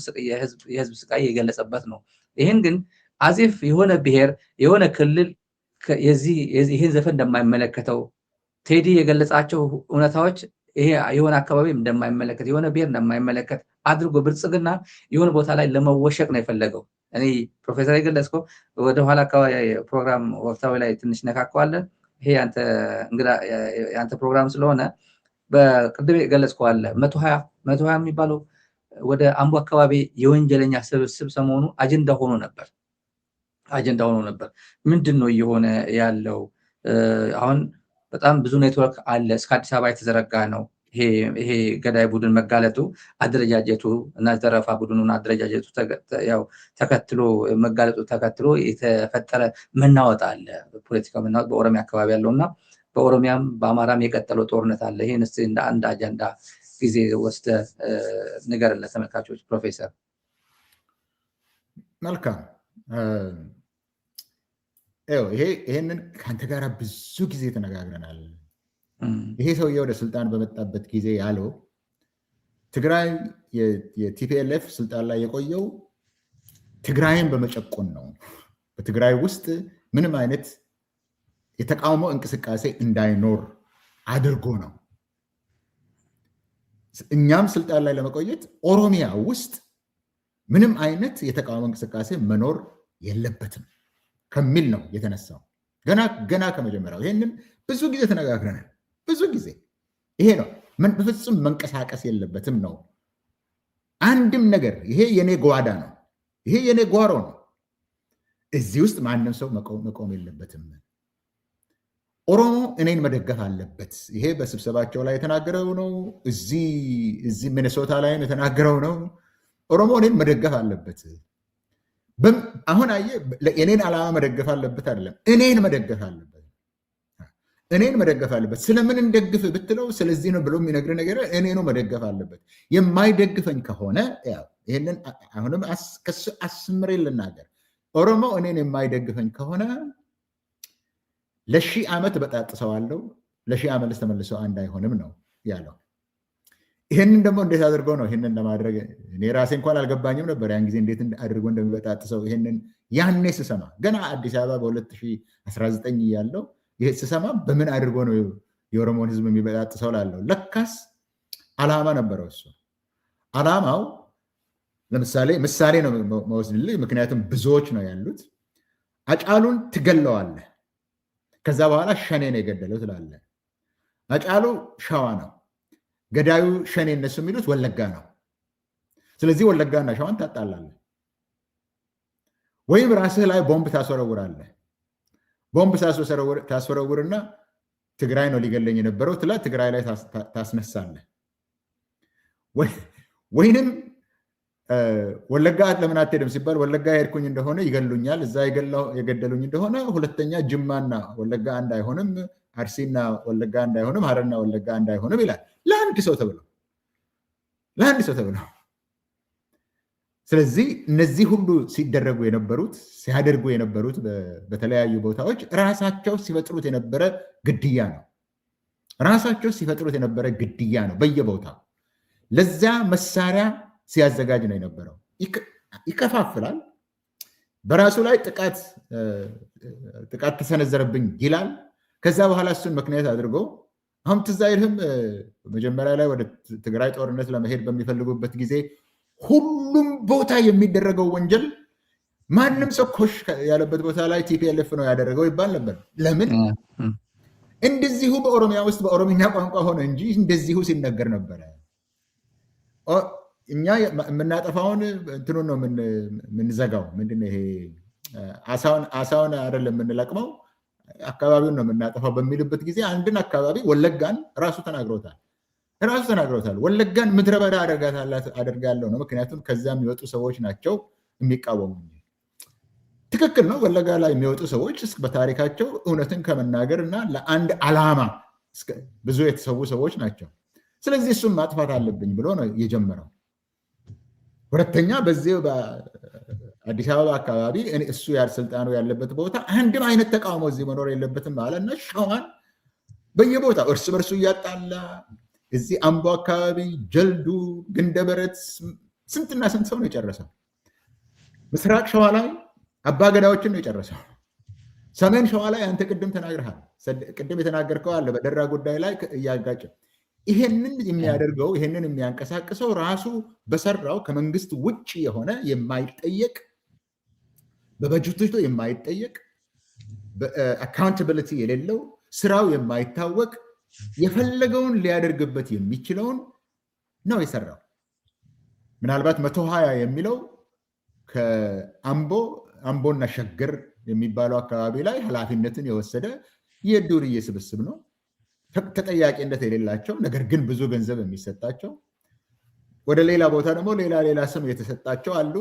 የህዝብ ስቃይ የገለጸበት ነው። ይህን ግን አዚፍ የሆነ ብሔር የሆነ ክልል ይህን ዘፈን እንደማይመለከተው ቴዲ የገለጻቸው እውነታዎች ይሄ የሆነ አካባቢ እንደማይመለከት የሆነ ብሔር እንደማይመለከት አድርጎ ብልጽግና የሆነ ቦታ ላይ ለመወሸቅ ነው የፈለገው። እኔ ፕሮፌሰር የገለጽከው ወደኋላ አካባቢ ፕሮግራም ወቅታዊ ላይ ትንሽ ነካከዋለን። ይሄ ያንተ ፕሮግራም ስለሆነ በቅድም የገለጽከው አለ 120 የሚባለው ወደ አምቦ አካባቢ የወንጀለኛ ስብስብ ሰሞኑ አጀንዳ ሆኖ ነበር። ምንድን ነው እየሆነ ያለው? አሁን በጣም ብዙ ኔትወርክ አለ፣ እስከ አዲስ አበባ የተዘረጋ ነው። ይሄ ገዳይ ቡድን መጋለጡ አደረጃጀቱ እና ዘረፋ ቡድኑን አደረጃጀቱ ተከትሎ መጋለጡ ተከትሎ የተፈጠረ መናወጥ አለ፣ ፖለቲካ መናወጥ በኦሮሚያ አካባቢ ያለው እና በኦሮሚያም በአማራም የቀጠለው ጦርነት አለ። ይህን እስኪ እንደ አንድ አጀንዳ ጊዜ ወስደ ንገረን ለተመልካቾች ፕሮፌሰር። መልካም። ይሄንን ከአንተ ጋር ብዙ ጊዜ ተነጋግረናል። ይሄ ሰውዬ ወደ ስልጣን በመጣበት ጊዜ ያለው ትግራይ የቲፒኤልኤፍ ስልጣን ላይ የቆየው ትግራይን በመጨቆን ነው። በትግራይ ውስጥ ምንም አይነት የተቃውሞ እንቅስቃሴ እንዳይኖር አድርጎ ነው። እኛም ስልጣን ላይ ለመቆየት ኦሮሚያ ውስጥ ምንም አይነት የተቃውሞ እንቅስቃሴ መኖር የለበትም ከሚል ነው የተነሳው። ገና ከመጀመሪያው ይሄንን ብዙ ጊዜ ተነጋግረናል። ብዙ ጊዜ ይሄ ነው በፍጹም መንቀሳቀስ የለበትም ነው። አንድም ነገር ይሄ የኔ ጓዳ ነው፣ ይሄ የኔ ጓሮ ነው፣ እዚህ ውስጥ ማንም ሰው መቆም የለበትም። ኦሮሞ እኔን መደገፍ አለበት። ይሄ በስብሰባቸው ላይ የተናገረው ነው። እዚህ ሚኒሶታ ላይም የተናገረው ነው። ኦሮሞ እኔን መደገፍ አለበት። አሁን አየህ፣ የኔን ዓላማ መደገፍ አለበት አይደለም፣ እኔን መደገፍ አለበት። እኔን መደገፍ አለበት። ስለምን እንደግፍ ብትለው ስለዚህ ነው ብሎ የሚነግር ነገር እኔ ነው መደገፍ አለበት። የማይደግፈኝ ከሆነ ይህንን አሁንም ከሱ አስምሬ ልናገር፣ ኦሮሞ እኔን የማይደግፈኝ ከሆነ ለ1000 ዓመት በጣጥሰዋለሁ፣ ለ1000 ዓመት ተመልሰው አንድ አይሆንም ነው ያለው። ይህንን ደግሞ እንዴት አድርገው ነው ይህንን ለማድረግ እኔ ራሴ እንኳን አልገባኝም ነበር ያን ጊዜ እንዴት አድርጎ እንደሚበጣጥሰው። ይህንን ያኔ ስሰማ ገና አዲስ አበባ በ2019 ያለው ይሄ ስሰማ በምን አድርጎ ነው የኦሮሞን ሕዝብ የሚበጣጥሰው ላለው፣ ለካስ ዓላማ ነበረው እሱ። ዓላማው ምሳሌ ነው መወስድልህ፣ ምክንያቱም ብዙዎች ነው ያሉት። አጫሉን ትገለዋለህ፣ ከዛ በኋላ ሸኔ ነው የገደለው ትላለህ። አጫሉ ሸዋ ነው፣ ገዳዩ ሸኔ እነሱ የሚሉት ወለጋ ነው። ስለዚህ ወለጋና ሸዋን ታጣላለህ። ወይም ራስህ ላይ ቦምብ ታስወረውራለህ። ቦምብ ታስወረውርና ትግራይ ነው ሊገለኝ የነበረው ትላ ትግራይ ላይ ታስነሳለህ። ወይንም ወለጋ ለምን አትሄድም ሲባል ወለጋ ሄድኩኝ እንደሆነ ይገሉኛል፣ እዛ የገደሉኝ እንደሆነ ሁለተኛ ጅማና ወለጋ አንድ አይሆንም፣ አርሲና ወለጋ አንድ አይሆንም፣ ሀረርና ወለጋ አንድ አይሆንም ይላል። ለአንድ ሰው ተብለው ስለዚህ እነዚህ ሁሉ ሲያደርጉ የነበሩት በተለያዩ ቦታዎች ራሳቸው ሲፈጥሩት የነበረ ግድያ ነው። በየቦታው ለዚያ መሳሪያ ሲያዘጋጅ ነው የነበረው። ይከፋፍላል። በራሱ ላይ ጥቃት ተሰነዘረብኝ ይላል። ከዛ በኋላ እሱን ምክንያት አድርጎ አሁን ትዝ አይልህም? መጀመሪያ ላይ ወደ ትግራይ ጦርነት ለመሄድ በሚፈልጉበት ጊዜ ሁሉም ቦታ የሚደረገው ወንጀል ማንም ሰው ኮሽ ያለበት ቦታ ላይ ቲፒኤልኤፍ ነው ያደረገው ይባል ነበር። ለምን? እንደዚሁ በኦሮሚያ ውስጥ በኦሮምኛ ቋንቋ ሆነ እንጂ እንደዚሁ ሲነገር ነበረ። እኛ የምናጠፋውን እንትኑን ነው የምንዘጋው። ምንድን ነው ይሄ? አሳውን አይደለም የምንለቅመው፣ አካባቢውን ነው የምናጠፋው በሚልበት ጊዜ አንድን አካባቢ ወለጋን ራሱ ተናግሮታል። ወለጋን ምድረ በዳ አደርጋለሁ ነው። ምክንያቱም ከዛ የሚወጡ ሰዎች ናቸው የሚቃወሙ። ትክክል ነው። ወለጋ ላይ የሚወጡ ሰዎች በታሪካቸው እውነትን ከመናገር እና ለአንድ ዓላማ ብዙ የተሰዉ ሰዎች ናቸው። ስለዚህ እሱን ማጥፋት አለብኝ ብሎ ነው የጀመረው። ሁለተኛ በዚህ በአዲስ አበባ አካባቢ እሱ ስልጣኑ ያለበት ቦታ አንድም አይነት ተቃውሞ እዚህ መኖር የለበትም አለና ሸዋን በየቦታው እርስ በርሱ እያጣላ እዚህ አምቦ አካባቢ፣ ጀልዱ፣ ግንደበረት ስንትና ስንት ሰው ነው የጨረሰው። ምስራቅ ሸዋ ላይ አባገዳዎችን ነው የጨረሰው። ሰሜን ሸዋ ላይ አንተ ቅድም ተናግረሃል። ቅድም የተናገርከው አለ በደራ ጉዳይ ላይ እያጋጨ ይሄንን የሚያደርገው ይሄንን የሚያንቀሳቅሰው ራሱ በሰራው ከመንግስት ውጭ የሆነ የማይጠየቅ በበጀቱ የማይጠየቅ አካውንታቢሊቲ የሌለው ስራው የማይታወቅ የፈለገውን ሊያደርግበት የሚችለውን ነው የሰራው። ምናልባት 120 የሚለው ከአምቦና ሸገር የሚባለው አካባቢ ላይ ኃላፊነትን የወሰደ የዱርዬ ስብስብ ነው። ተጠያቂነት የሌላቸው ነገር ግን ብዙ ገንዘብ የሚሰጣቸው፣ ወደ ሌላ ቦታ ደግሞ ሌላ ስም የተሰጣቸው አሉ።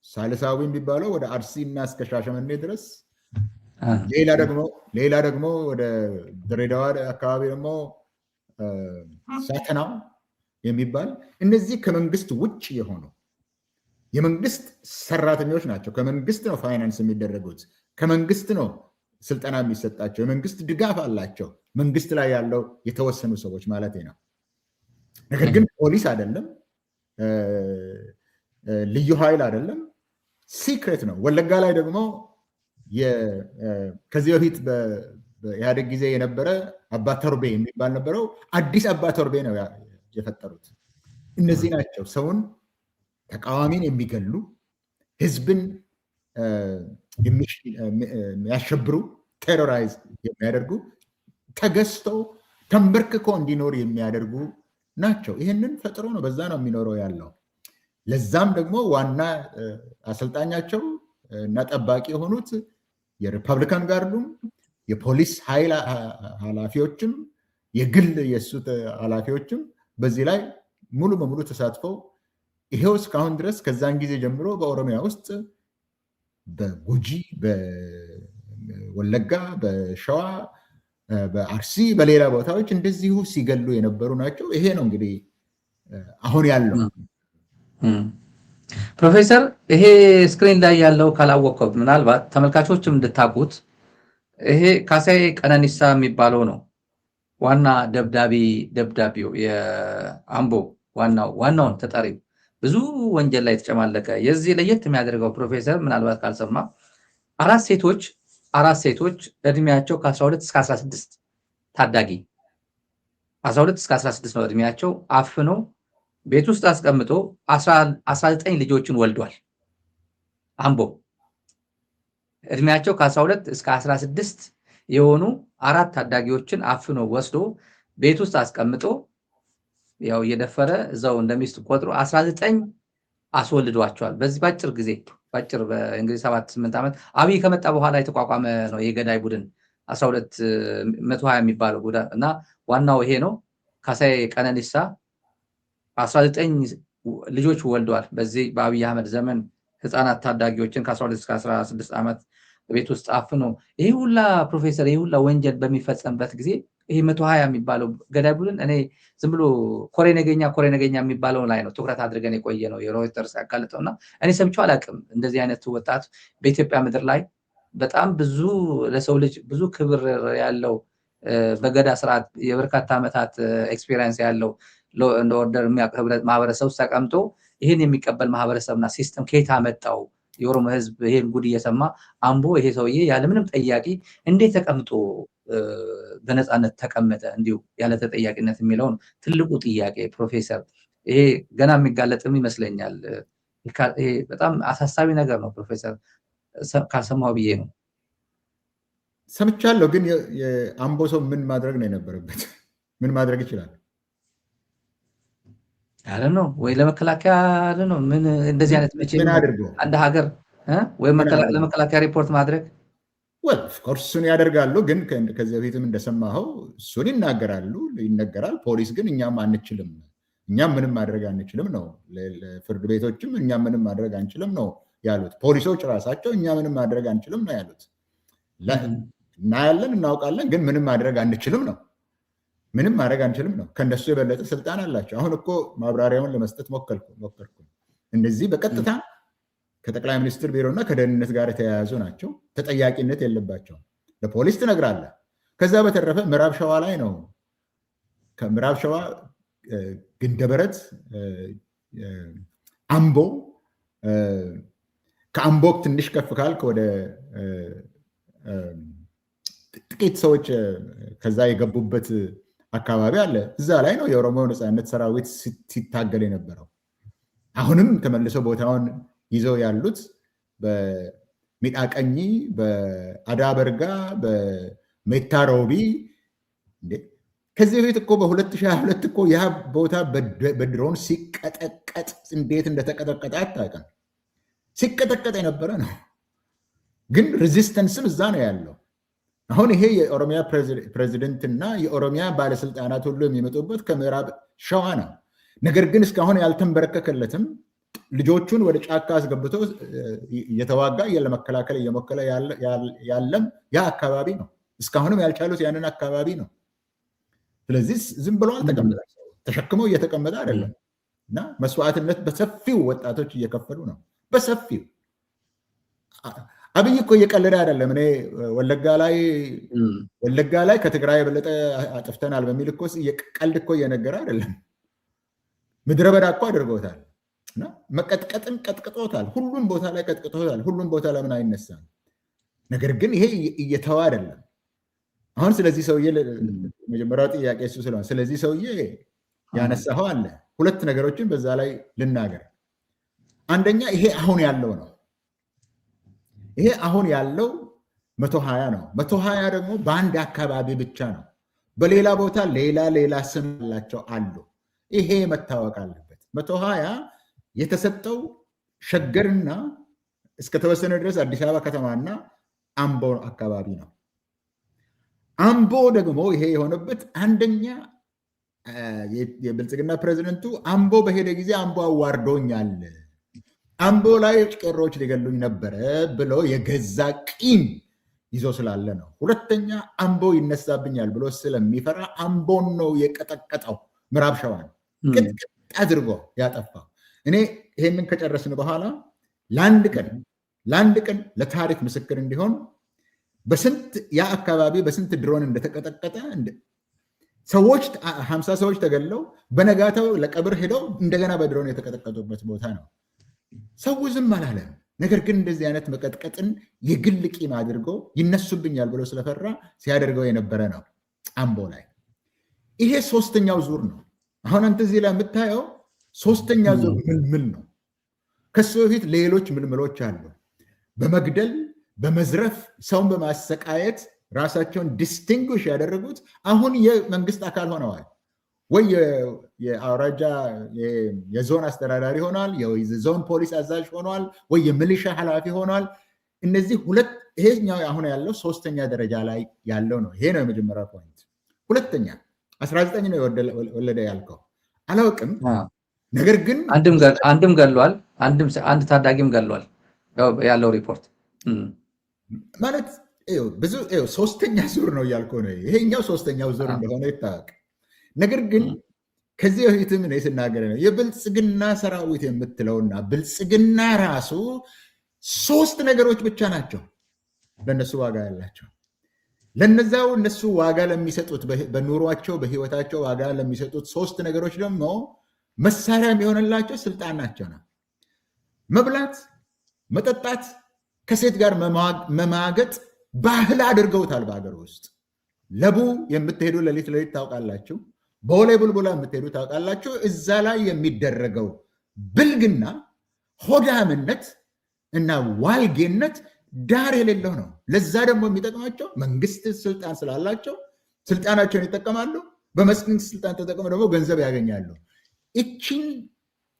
ሳልሳዊ የሚባለው ወደ አርሲ እና እስከ ሻሸመኔ ድረስ፣ ሌላ ደግሞ ወደ ድሬዳዋ አካባቢ ደግሞ ሳተናው የሚባል፣ እነዚህ ከመንግስት ውጭ የሆኑ የመንግስት ሰራተኞች ናቸው። ከመንግስት ነው ፋይናንስ የሚደረጉት፣ ከመንግስት ነው ስልጠና የሚሰጣቸው፣ የመንግስት ድጋፍ አላቸው። መንግስት ላይ ያለው የተወሰኑ ሰዎች ማለት ነው። ነገር ግን ፖሊስ አይደለም፣ ልዩ ኃይል አይደለም፣ ሲክሬት ነው። ወለጋ ላይ ደግሞ ከዚህ በፊት በኢህአዴግ ጊዜ የነበረ አባ ተርቤ የሚባል ነበረው። አዲስ አባ ተርቤ ነው የፈጠሩት። እነዚህ ናቸው ሰውን፣ ተቃዋሚን የሚገሉ፣ ህዝብን የሚያሸብሩ፣ ቴሮራይዝ የሚያደርጉ፣ ተገዝተው ተንበርክኮ እንዲኖር የሚያደርጉ ናቸው። ይህንን ፈጥሮ ነው በዛ ነው የሚኖረው ያለው። ለዛም ደግሞ ዋና አሰልጣኛቸው እና ጠባቂ የሆኑት የሪፐብሊካን ጋርዱም የፖሊስ ኃይል ኃላፊዎችም የግል የእሱ ኃላፊዎችም በዚህ ላይ ሙሉ በሙሉ ተሳትፈው ይሄው እስካሁን ድረስ ከዛን ጊዜ ጀምሮ በኦሮሚያ ውስጥ በጉጂ፣ በወለጋ፣ በሸዋ፣ በአርሲ፣ በሌላ ቦታዎች እንደዚሁ ሲገሉ የነበሩ ናቸው። ይሄ ነው እንግዲህ አሁን ያለው። ፕሮፌሰር፣ ይሄ ስክሪን ላይ ያለው ካላወቀው ምናልባት ተመልካቾችም እንድታውቁት ይሄ ካሳዬ ቀነኒሳ የሚባለው ነው ዋና ደብዳቤው የአምቦ ዋናውን ተጠሪው ብዙ ወንጀል ላይ የተጨማለቀ። የዚህ ለየት የሚያደርገው ፕሮፌሰር ምናልባት ካልሰማ አራት ሴቶች እድሜያቸው ከ12 እስከ 16 ታዳጊ 12 እስከ 16 ነው እድሜያቸው፣ አፍኖ ቤት ውስጥ አስቀምጦ 19 ልጆችን ወልዷል። አምቦ እድሜያቸው ከ12 እስከ 16 የሆኑ 4 ታዳጊዎችን አፍኖ ወስዶ ቤት ውስጥ አስቀምጦ ያው እየደፈረ እዛው እንደሚስት ቆጥሮ 19 አስወልዷቸዋል። በዚህ ባጭር ጊዜ በእንግዲህ 7-8 ዓመት አብይ ከመጣ በኋላ የተቋቋመ ነው የገዳይ ቡድን 1220 የሚባለው ቡድን እና ዋናው ይሄ ነው። ካሳዬ ቀነኒሳ 19 ልጆች ወልደዋል። በዚህ በአብይ አህመድ ዘመን ህፃናት ታዳጊዎችን ከ12 እስከ 16 ዓመት ቤት ውስጥ አፍኖ ይሄ ሁላ ፕሮፌሰር ይሄ ሁላ ወንጀል በሚፈጸምበት ጊዜ ይሄ 120 የሚባለው ገዳይ ቡድን እኔ ዝም ብሎ ኮሬ ነገኛ የሚባለው ላይ ነው ትኩረት አድርገን የቆየ ነው የሮይተርስ ያጋለጠውና እኔ ሰምቼው አላውቅም። እንደዚህ አይነት ወጣት በኢትዮጵያ ምድር ላይ በጣም ብዙ ለሰው ልጅ ብዙ ክብር ያለው በገዳ ስርዓት የበርካታ ዓመታት ኤክስፒሪየንስ ያለው እንደ ኦርደር የሚያቀርብ ማህበረሰብ ውስጥ ተቀምጦ ይሄን የሚቀበል ማህበረሰብና ሲስተም ከየት አመጣው? የኦሮሞ ህዝብ ይሄን ጉድ እየሰማ አምቦ ይሄ ሰውዬ ያለምንም ጠያቂ እንዴት ተቀምጦ በነፃነት ተቀመጠ እንዲሁ ያለ ተጠያቂነት የሚለው ነው ትልቁ ጥያቄ። ፕሮፌሰር ይሄ ገና የሚጋለጥም ይመስለኛል። ይሄ በጣም አሳሳቢ ነገር ነው ፕሮፌሰር፣ ካልሰማው ብዬ ነው። ሰምቻለሁ፣ ግን የአምቦ ሰው ምን ማድረግ ነው የነበረበት? ምን ማድረግ ይችላል? አለ ነው ወይ ለመከላከያ አለ ነው ምን እንደዚህ አይነት መቼ አንድ ሀገር ወይ ለመከላከያ ሪፖርት ማድረግ እሱን ያደርጋሉ። ግን ከዚህ በፊትም እንደሰማኸው እሱን ይነገራል። ፖሊስ ግን እኛም አንችልም፣ እኛም ምንም ማድረግ አንችልም ነው። ፍርድ ቤቶችም እኛም ምንም ማድረግ አንችልም ነው ያሉት። ፖሊሶች ራሳቸው እኛ ምንም ማድረግ አንችልም ነው ያሉት። እናያለን፣ እናውቃለን፣ ግን ምንም ማድረግ አንችልም ነው። ምንም ማድረግ አንችልም ነው። ከእነሱ የበለጠ ስልጣን አላቸው። አሁን እኮ ማብራሪያውን ለመስጠት ሞከርኩ። እነዚህ በቀጥታ ከጠቅላይ ሚኒስትር ቢሮና ከደህንነት ጋር የተያያዙ ናቸው። ተጠያቂነት የለባቸውም። ለፖሊስ ትነግራለህ። ከዛ በተረፈ ምዕራብ ሸዋ ላይ ነው። ከምዕራብ ሸዋ ግንደበረት፣ አምቦ፣ ከአምቦ ትንሽ ከፍ ካልክ ወደ ጥቂት ሰዎች ከዛ የገቡበት አካባቢ አለ። እዛ ላይ ነው የኦሮሞ ነፃነት ሰራዊት ሲታገል የነበረው። አሁንም ተመልሰው ቦታውን ይዘው ያሉት በሚዳቀኝ፣ በአዳ በርጋ፣ በሜታ ሮቢ። ከዚህ በፊት እኮ በ2022 እኮ ያ ቦታ በድሮን ሲቀጠቀጥ እንዴት እንደተቀጠቀጠ አታውቅም። ሲቀጠቀጥ የነበረ ነው። ግን ሬዚስተንስም እዛ ነው ያለው። አሁን ይሄ የኦሮሚያ ፕሬዚደንትና የኦሮሚያ ባለስልጣናት ሁሉ የሚመጡበት ከምዕራብ ሸዋ ነው። ነገር ግን እስካሁን ያልተንበረከከለትም ልጆቹን ወደ ጫካ አስገብቶ እየተዋጋ ለመከላከል እየሞከለ ያለም ያ አካባቢ ነው። እስካሁንም ያልቻሉት ያንን አካባቢ ነው። ስለዚህ ዝም ብሎ አልተቀመጠ፣ ተሸክመው እየተቀመጠ አይደለም እና መስዋዕትነት በሰፊው ወጣቶች እየከፈሉ ነው። በሰፊው አብይ እኮ እየቀለደ አይደለም። እኔ ወለጋ ላይ ከትግራይ የበለጠ አጥፍተናል በሚል እኮ ቀልድ እኮ እየነገረ አይደለም። ምድረ በዳ እኮ አድርገውታል እና መቀጥቀጥን ቀጥቅጦታል። ሁሉም ቦታ ላይ ቀጥቅጦታል። ሁሉም ቦታ ለምን አይነሳም? ነገር ግን ይሄ እየተዋ አይደለም። አሁን ስለዚህ ሰውዬ መጀመሪያው ጥያቄ እሱ ስለሆነ ስለዚህ ሰውዬ ያነሳኸው አለ። ሁለት ነገሮችን በዛ ላይ ልናገር። አንደኛ ይሄ አሁን ያለው ነው። ይሄ አሁን ያለው 120 ነው። 120 ደግሞ በአንድ አካባቢ ብቻ ነው። በሌላ ቦታ ሌላ ስም ያላቸው አሉ። ይሄ መታወቅ አለበት። 120 የተሰጠው ሸገርና እስከተወሰነ ድረስ አዲስ አበባ ከተማና አምቦ አካባቢ ነው። አምቦ ደግሞ ይሄ የሆነበት አንደኛ የብልጽግና ፕሬዚደንቱ አምቦ በሄደ ጊዜ አምቦ አዋርዶኛል፣ አምቦ ላይ ቄሮች ሊገሉኝ ነበረ ብሎ የገዛ ቂም ይዞ ስላለ ነው። ሁለተኛ አምቦ ይነሳብኛል ብሎ ስለሚፈራ አምቦን ነው የቀጠቀጠው። ምዕራብ ሸዋን ቅጥቅጥ አድርጎ ያጠፋው። እኔ ይሄንን ከጨረስን በኋላ ለአንድ ቀን ለታሪክ ምስክር እንዲሆን በስንት ያ አካባቢ በስንት ድሮን እንደተቀጠቀጠ ሰዎች 50 ሰዎች ተገለው በነጋታው ለቀብር ሄደው እንደገና በድሮን የተቀጠቀጡበት ቦታ ነው። ሰው ዝም አላለም። ነገር ግን እንደዚህ አይነት መቀጥቀጥን የግል ቂም አድርጎ ይነሱብኛል ብሎ ስለፈራ ሲያደርገው የነበረ ነው። አምቦ ላይ ይሄ ሶስተኛው ዙር ነው። አሁን አንተ እዚህ ላይ የምታየው ሶስተኛ ዙር ምልምል ነው። ከሱ በፊት ሌሎች ምልምሎች አሉ። በመግደል በመዝረፍ ሰውን በማሰቃየት ራሳቸውን ዲስቲንጉሽ ያደረጉት አሁን የመንግስት አካል ሆነዋል። ወይ የአውራጃ የዞን አስተዳዳሪ ሆኗል፣ የዞን ፖሊስ አዛዥ ሆኗል፣ ወይ የሚሊሻ ኃላፊ ሆኗል። እነዚህ ሁለት ይሄኛው አሁን ያለው ሶስተኛ ደረጃ ላይ ያለው ነው። ይሄ ነው የመጀመሪያ ፖይንት። ሁለተኛ 19 ነው የወለደ ያልከው አላውቅም። ነገር ግን አንድም ገሏል፣ አንድ ታዳጊም ገሏል ያለው ሪፖርት ማለት ብዙ ሶስተኛ ዙር ነው እያልከው ነው። ይሄኛው ሶስተኛው ዙር እንደሆነ ይታወቅ። ነገር ግን ከዚህ በፊትም እኔ ስናገር ነው የብልጽግና ሰራዊት የምትለውና ብልጽግና ራሱ ሶስት ነገሮች ብቻ ናቸው ለነሱ ዋጋ ያላቸው። ለነዛው እነሱ ዋጋ ለሚሰጡት በኑሯቸው በህይወታቸው ዋጋ ለሚሰጡት ሶስት ነገሮች ደግሞ መሳሪያ የሚሆንላቸው ስልጣን ናቸው ነው። መብላት፣ መጠጣት፣ ከሴት ጋር መማገጥ ባህል አድርገውታል። በሀገር ውስጥ ለቡ የምትሄዱ ሌሊት ታውቃላችሁ፣ በወሌ ቡልቡላ የምትሄዱ ታውቃላችሁ። እዛ ላይ የሚደረገው ብልግና፣ ሆዳምነት እና ዋልጌነት ዳር የሌለው ነው። ለዛ ደግሞ የሚጠቅማቸው መንግስት ስልጣን ስላላቸው ስልጣናቸውን ይጠቀማሉ። በመንግስት ስልጣን ተጠቅመው ደግሞ ገንዘብ ያገኛሉ። እቺን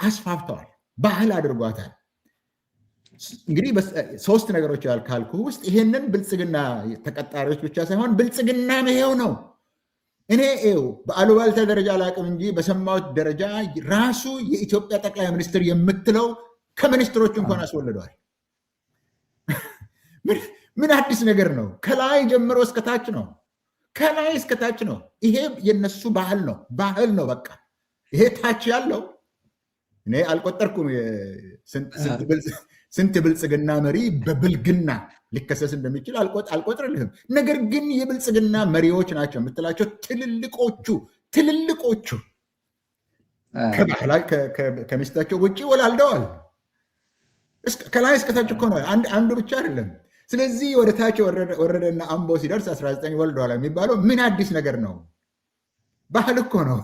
አስፋፍተዋል፣ ባህል አድርጓታል። እንግዲህ ሶስት ነገሮች ካልኩ ውስጥ ይሄንን ብልጽግና ተቀጣሪዎች ብቻ ሳይሆን ብልጽግና ይሄው ነው። እኔ በአሉባልታ ደረጃ አላቅም እንጂ በሰማሁት ደረጃ ራሱ የኢትዮጵያ ጠቅላይ ሚኒስትር የምትለው ከሚኒስትሮች እንኳን አስወልደዋል። ምን አዲስ ነገር ነው? ከላይ ጀምሮ እስከታች ነው። ከላይ እስከታች ነው። ይሄ የነሱ ባህል ነው። ባህል ነው በቃ። ይሄ ታች ያለው እኔ አልቆጠርኩም ስንት የብልጽግና መሪ በብልግና ሊከሰስ እንደሚችል አልቆጥርልህም። ነገር ግን የብልጽግና መሪዎች ናቸው የምትላቸው ትልልቆቹ ከሚስታቸው ውጭ ወላልደዋል። ከላይ እስከታች እኮ ነው። አንዱ ብቻ አይደለም። ስለዚህ ወደ ታች ወረደና አምቦ ሲደርስ 19 ወልደዋል የሚባለው ምን አዲስ ነገር ነው? ባህል እኮ ነው።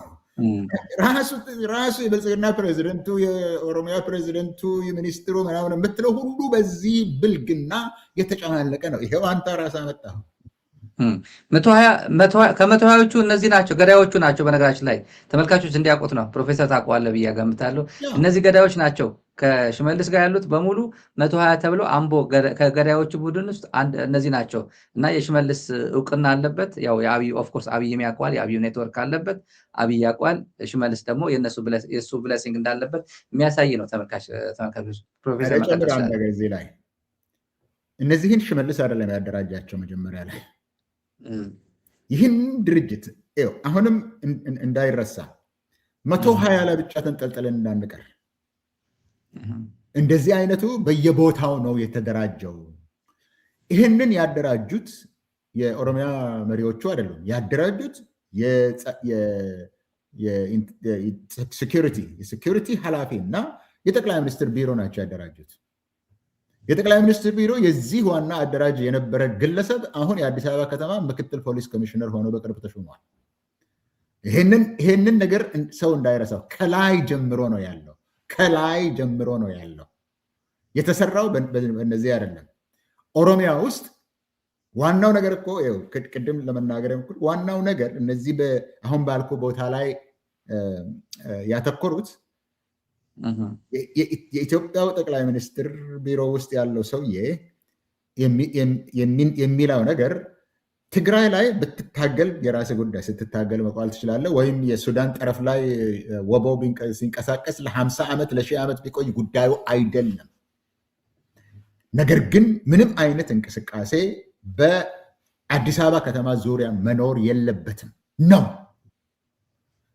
ራሱ የብልጽግና ፕሬዚደንቱ፣ የኦሮሚያ ፕሬዚደንቱ፣ የሚኒስትሩ ምናምን የምትለው ሁሉ በዚህ ብልግና የተጨማለቀ ነው። ይሄው አንተ ራስህ አመጣኸው። ከመቶ ሀያዎቹ እነዚህ ናቸው፣ ገዳዮቹ ናቸው። በነገራችን ላይ ተመልካቾች እንዲያውቁት ነው። ፕሮፌሰር ታውቀዋለህ ብዬ እገምታለሁ። እነዚህ ገዳዮች ናቸው ከሽመልስ ጋር ያሉት በሙሉ 120 ተብለው አምቦ ከገዳዮቹ ቡድን ውስጥ እነዚህ ናቸው እና የሽመልስ እውቅና አለበት። ያው የአብይ ኦፍኮርስ አብይም ያውቀዋል፣ የአብይ ኔትወርክ አለበት፣ አብይ ያውቀዋል። ሽመልስ ደግሞ የእሱ ብለሲንግ እንዳለበት የሚያሳይ ነው። ተመልካቾች ፕሮፌሰር ነገር እዚህ ላይ እነዚህን ሽመልስ አይደለም ያደራጃቸው መጀመሪያ ላይ ይህን ድርጅት አሁንም እንዳይረሳ 120 ላይ ብቻ ተንጠልጥለን እንዳንቀር። እንደዚህ አይነቱ በየቦታው ነው የተደራጀው። ይህንን ያደራጁት የኦሮሚያ መሪዎቹ አይደሉም። ያደራጁት የሴኪሪቲ ኃላፊ እና የጠቅላይ ሚኒስትር ቢሮ ናቸው ያደራጁት። የጠቅላይ ሚኒስትር ቢሮ የዚህ ዋና አደራጅ የነበረ ግለሰብ አሁን የአዲስ አበባ ከተማ ምክትል ፖሊስ ኮሚሽነር ሆኖ በቅርብ ተሾሟል። ይህንን ነገር ሰው እንዳይረሳው ከላይ ጀምሮ ነው ያለው። ከላይ ጀምሮ ነው ያለው። የተሰራው በእነዚህ አይደለም። ኦሮሚያ ውስጥ ዋናው ነገር እኮ ቅድም ለመናገር ዋናው ነገር እነዚህ አሁን ባልኩ ቦታ ላይ ያተኮሩት የኢትዮጵያው ጠቅላይ ሚኒስትር ቢሮ ውስጥ ያለው ሰውዬ የሚለው ነገር ትግራይ ላይ ብትታገል የራስ ጉዳይ፣ ስትታገል መቋል ትችላለህ። ወይም የሱዳን ጠረፍ ላይ ወቦ ሲንቀሳቀስ ለ50 ዓመት ለ1000 ዓመት ቢቆይ ጉዳዩ አይደለም። ነገር ግን ምንም አይነት እንቅስቃሴ በአዲስ አበባ ከተማ ዙሪያ መኖር የለበትም ነው።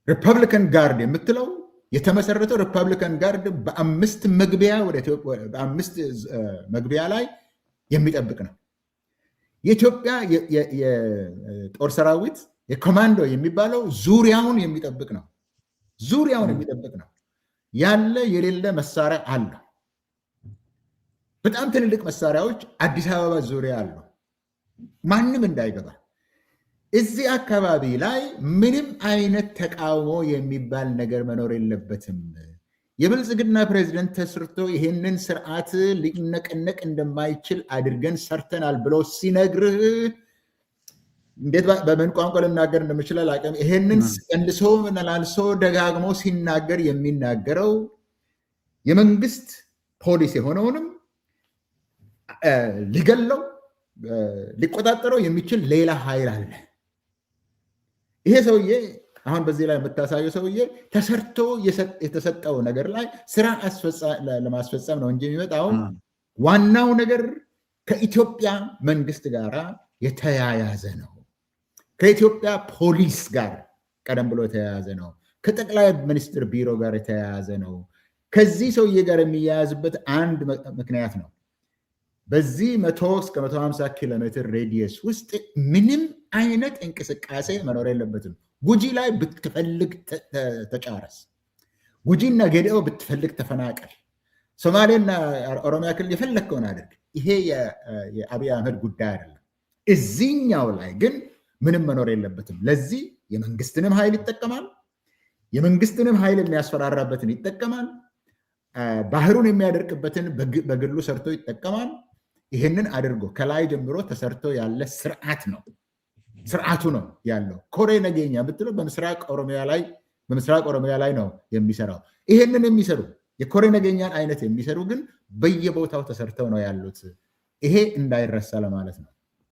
ሪፐብሊካን ጋርድ የምትለው የተመሰረተው ሪፐብሊካን ጋርድ በአምስት መግቢያ ላይ የሚጠብቅ ነው። የኢትዮጵያ የጦር ሰራዊት የኮማንዶ የሚባለው ዙሪያውን የሚጠብቅ ነው። ዙሪያውን የሚጠብቅ ነው። ያለ የሌለ መሳሪያ አለ። በጣም ትልልቅ መሳሪያዎች አዲስ አበባ ዙሪያ አሉ። ማንም እንዳይገባ። እዚህ አካባቢ ላይ ምንም አይነት ተቃውሞ የሚባል ነገር መኖር የለበትም። የብልጽግና ፕሬዚደንት ተስርቶ ይሄንን ስርዓት ሊነቀነቅ እንደማይችል አድርገን ሰርተናል ብሎ ሲነግርህ እንዴት በምን ቋንቋ ልናገር እንደምችል አላውቅም። ይሄንን ቀንሶ መላልሶ ደጋግሞ ሲናገር የሚናገረው የመንግስት ፖሊስ የሆነውንም ሊገለው ሊቆጣጠረው የሚችል ሌላ ኃይል አለ። ይሄ ሰውዬ አሁን በዚህ ላይ የምታሳየው ሰውዬ ተሰርቶ የተሰጠው ነገር ላይ ስራ ለማስፈጸም ነው እንጂ የሚመጣው ዋናው ነገር ከኢትዮጵያ መንግስት ጋር የተያያዘ ነው። ከኢትዮጵያ ፖሊስ ጋር ቀደም ብሎ የተያያዘ ነው። ከጠቅላይ ሚኒስትር ቢሮ ጋር የተያያዘ ነው። ከዚህ ሰውዬ ጋር የሚያያዝበት አንድ ምክንያት ነው። በዚህ 100 እስከ 150 ኪሎ ሜትር ሬዲየስ ውስጥ ምንም አይነት እንቅስቃሴ መኖር የለበትም። ጉጂ ላይ ብትፈልግ ተጫረስ፣ ጉጂና ጌዴኦ ብትፈልግ ተፈናቀል፣ ሶማሌና ኦሮሚያ ክልል የፈለግከውን አድርግ። ይሄ የአብይ አህመድ ጉዳይ አይደለም። እዚህኛው ላይ ግን ምንም መኖር የለበትም። ለዚህ የመንግስትንም ኃይል ይጠቀማል። የመንግስትንም ኃይል የሚያስፈራራበትን ይጠቀማል። ባህሩን የሚያደርቅበትን በግሉ ሰርቶ ይጠቀማል። ይህንን አድርጎ ከላይ ጀምሮ ተሰርቶ ያለ ስርዓት ነው። ስርዓቱ ነው ያለው። ኮሬ ነገኛ ብትለው በምስራቅ ኦሮሚያ ላይ ነው የሚሰራው። ይሄንን የሚሰሩ የኮሬ ነገኛን አይነት የሚሰሩ ግን በየቦታው ተሰርተው ነው ያሉት። ይሄ እንዳይረሳ ለማለት ነው።